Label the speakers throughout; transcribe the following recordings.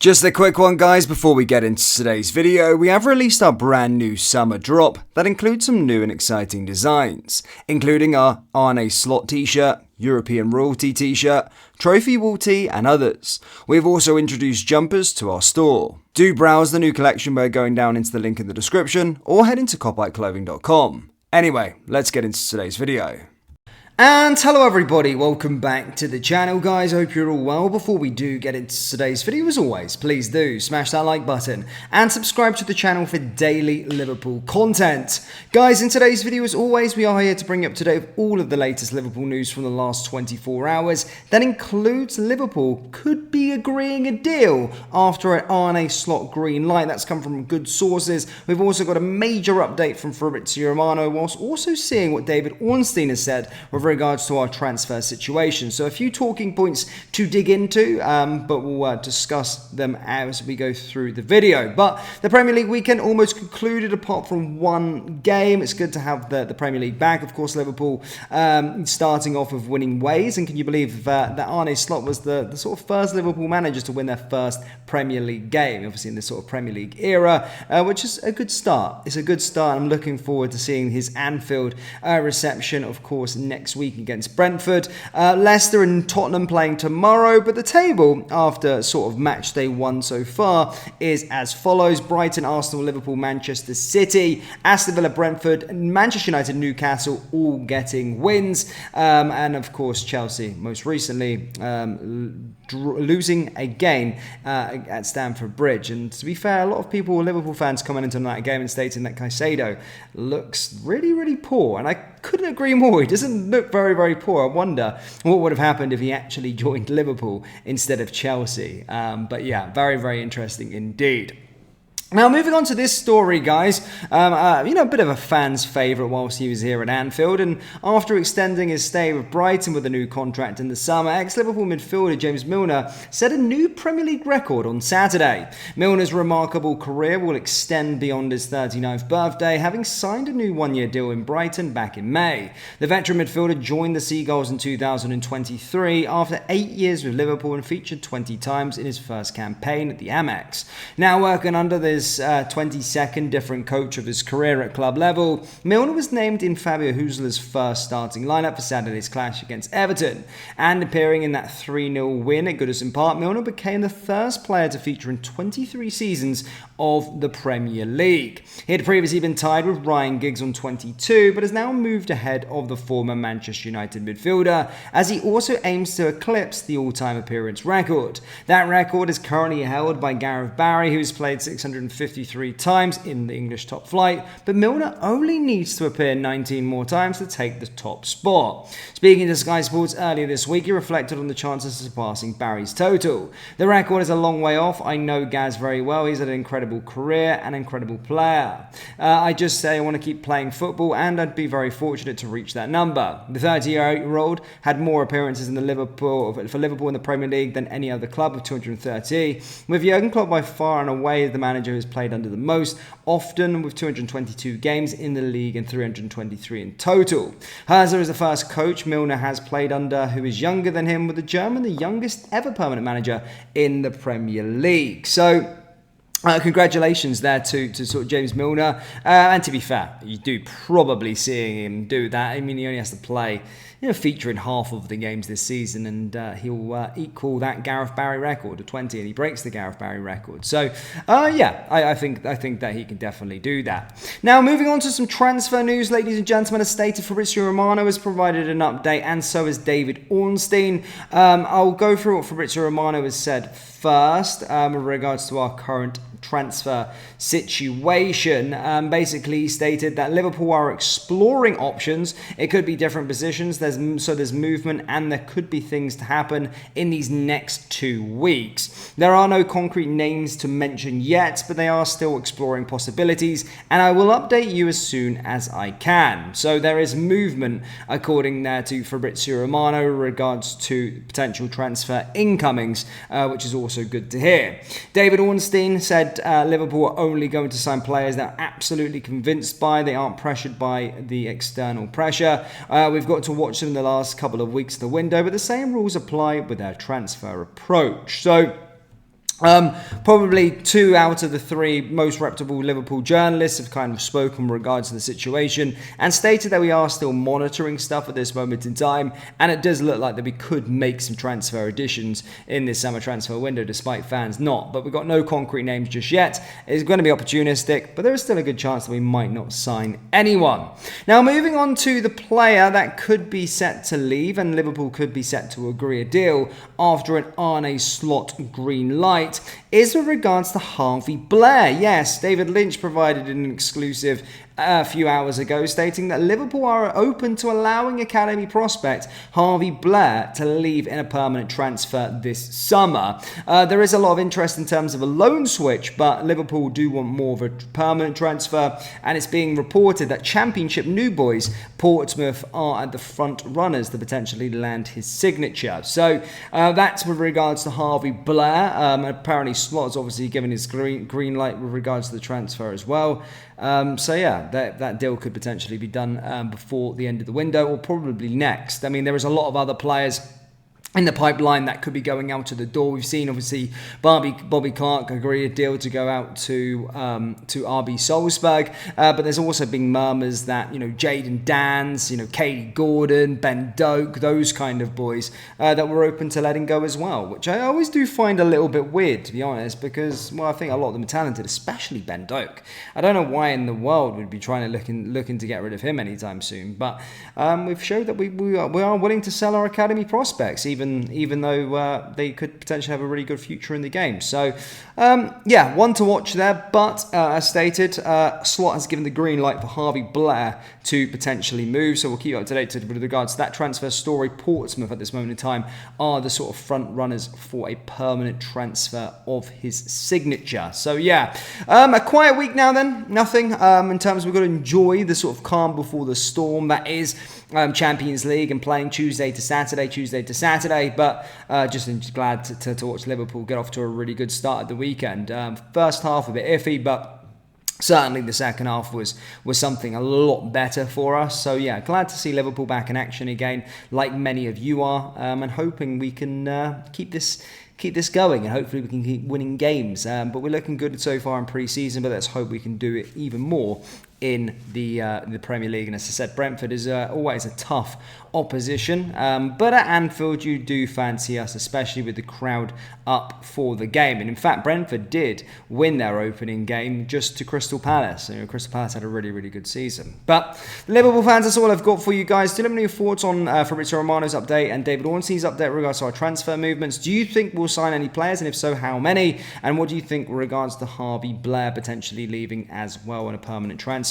Speaker 1: Just a quick one, guys, before we get into today's video. We have released our brand new summer drop that includes some new and exciting designs, including our Arne Slot t-shirt, European Royalty t-shirt, Trophy Wall tee and others. We've also introduced jumpers to our store. Do browse the new collection by going down into the link in the description or head into copyclothing.com. Anyway, let's get into today's video. And hello everybody, welcome back to the channel, guys. Hope you're all well. Before we do get into today's video, as always, please do smash that like button and subscribe to the channel for daily Liverpool content. Guys, in today's video, as always, we are here to bring you up to date with all of the latest Liverpool news from the last 24 hours. That includes Liverpool could be agreeing a deal after an Arne Slot green light. That's come from good sources. We've also got a major update from Fabrizio Romano, whilst also seeing what David Ornstein has said with regards to our transfer situation. So a few talking points to dig into, but we'll discuss them as we go through the video. But the Premier League weekend almost concluded apart from one game. It's good to have the Premier League back. Of course, Liverpool starting off with winning ways. And can you believe that Arne Slot was the sort of first Liverpool manager to win their first Premier League game, obviously in this sort of Premier League era, which is a good start. It's a good start. I'm looking forward to seeing his Anfield reception, of course, next week against Brentford. Leicester and Tottenham playing tomorrow, but the table after sort of match day one so far is as follows: Brighton, Arsenal, Liverpool, Manchester City, Aston Villa, Brentford, Manchester United, Newcastle all getting wins, and of course Chelsea most recently losing again at Stamford Bridge. And to be fair, a lot of people, Liverpool fans, coming into that game and stating that Caicedo looks really poor, and I couldn't agree more. He doesn't look very poor. I wonder what would have happened if he actually joined Liverpool instead of Chelsea. But yeah, very interesting indeed. Now, moving on to this story, guys, a bit of a fan's favourite whilst he was here at Anfield, and after extending his stay with Brighton with a new contract in the summer, ex-Liverpool midfielder James Milner set a new Premier League record on Saturday. Milner's remarkable career will extend beyond his 39th birthday, having signed a new one-year deal in Brighton back in May. The veteran midfielder joined the Seagulls in 2023 after 8 years with Liverpool and featured 20 times in his first campaign at the Amex. Now working under this 22nd different coach of his career at club level, Milner was named in Fabio Husler's first starting lineup for Saturday's clash against Everton, and appearing in that 3-0 win at Goodison Park, Milner became the first player to feature in 23 seasons of the Premier League. He had previously been tied with Ryan Giggs on 22, but has now moved ahead of the former Manchester United midfielder, as he also aims to eclipse the all-time appearance record. That record is currently held by Gareth Barry, who's played 653 times in the English top flight, but Milner only needs to appear 19 more times to take the top spot. Speaking to Sky Sports earlier this week, he reflected on the chances of surpassing Barry's total. The record is a long way off. I know Gaz very well. He's had an incredible career and incredible player. I just say I want to keep playing football, and I'd be very fortunate to reach that number. The 30-year-old had more appearances for Liverpool in the Premier League than any other club, with 230, with Jurgen Klopp by far and away the manager who's played under the most, often with 222 games in the league and 323 in total. Husler is the first coach Milner has played under who is younger than him, with the German the youngest ever permanent manager in the Premier League. So congratulations there to sort of James Milner, and to be fair, you do probably seeing him do that. I mean, he only has to play, feature in half of the games this season, and he'll equal that Gareth Barry record of 20, and he breaks the Gareth Barry record. So, I think that he can definitely do that. Now, moving on to some transfer news, ladies and gentlemen, as stated, Fabrizio Romano has provided an update, and so has David Ornstein. I'll go through what Fabrizio Romano has said first with regards to our current transfer situation. Basically stated that Liverpool are exploring options. It could be different positions. There's movement, and there could be things to happen in these next 2 weeks. There are no concrete names to mention yet, but they are still exploring possibilities, and I will update you as soon as I can. So there is movement, according there to Fabrizio Romano, in regards to potential transfer incomings, which is also good to hear. David Ornstein said Liverpool are only going to sign players they're absolutely convinced by. They aren't pressured by the external pressure. We've got to watch them in the last couple of weeks of the window, but the same rules apply with their transfer approach. So Probably 2 out of the 3 most reputable Liverpool journalists have kind of spoken in regards to the situation and stated that we are still monitoring stuff at this moment in time, and it does look like that we could make some transfer additions in this summer transfer window despite fans not. But we've got no concrete names just yet. It's going to be opportunistic, but there is still a good chance that we might not sign anyone. Now, moving on to the player that could be set to leave, and Liverpool could be set to agree a deal after an Arne Slot green light, is with regards to Harvey Blair. Yes, David Lynch provided an exclusive a few hours ago, stating that Liverpool are open to allowing academy prospect Harvey Blair to leave in a permanent transfer this summer. There is a lot of interest in terms of a loan switch, but Liverpool do want more of a permanent transfer, and it's being reported that Championship new boys Portsmouth are at the front runners to potentially land his signature. So that's with regards to Harvey Blair. Apparently Slot has obviously given his green light with regards to the transfer as well. So yeah, that deal could potentially be done before the end of the window, or probably next. I mean, there is a lot of other players in the pipeline that could be going out to the door. We've seen obviously Bobby Clark agree a deal to go out to RB Salzburg, but there's also been murmurs that Jayden Dans, Katie Gordon, Ben Doak, those kind of boys that were open to letting go as well, which I always do find a little bit weird, to be honest, because I think a lot of them are talented, especially Ben Doak. I don't know why in the world we'd be trying to looking to get rid of him anytime soon, but we've showed that we are willing to sell our academy prospects, even though they could potentially have a really good future in the game. So, yeah, one to watch there. But as stated, Slot has given the green light for Harvey Blair to potentially move. So we'll keep you up to date with regards to that transfer story. Portsmouth at this moment in time are the sort of front runners for a permanent transfer of his signature. So yeah, a quiet week now then. Nothing in terms of we've got to enjoy the sort of calm before the storm that is Champions League and playing Tuesday to Saturday, but just glad to watch Liverpool get off to a really good start at the weekend. First half a bit iffy, but certainly the second half was something a lot better for us. So yeah, glad to see Liverpool back in action again, like many of you are, and hoping we can keep this going, and hopefully we can keep winning games. But we're looking good so far in pre-season, but let's hope we can do it even more in the Premier League. And as I said, Brentford is always a tough opposition, but at Anfield you do fancy us, especially with the crowd up for the game. And in fact, Brentford did win their opening game just to Crystal Palace. Crystal Palace had a really, really good season. But Liverpool fans, that's all I've got for you guys. Do let me know your thoughts on Fabrizio Romano's update and David Ornstein's update in regards to our transfer movements. Do you think we'll sign any players, and if so, how many? And what do you think with regards to Harvey Blair potentially leaving as well on a permanent transfer?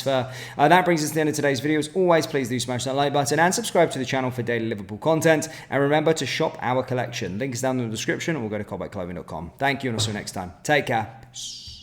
Speaker 1: That brings us to the end of today's video. As always, please do smash that like button and subscribe to the channel for daily Liverpool content. And remember to shop our collection. Link is down in the description, or we'll go to callbackclothing.com. Thank you, and I'll see you next time. Take care. Peace.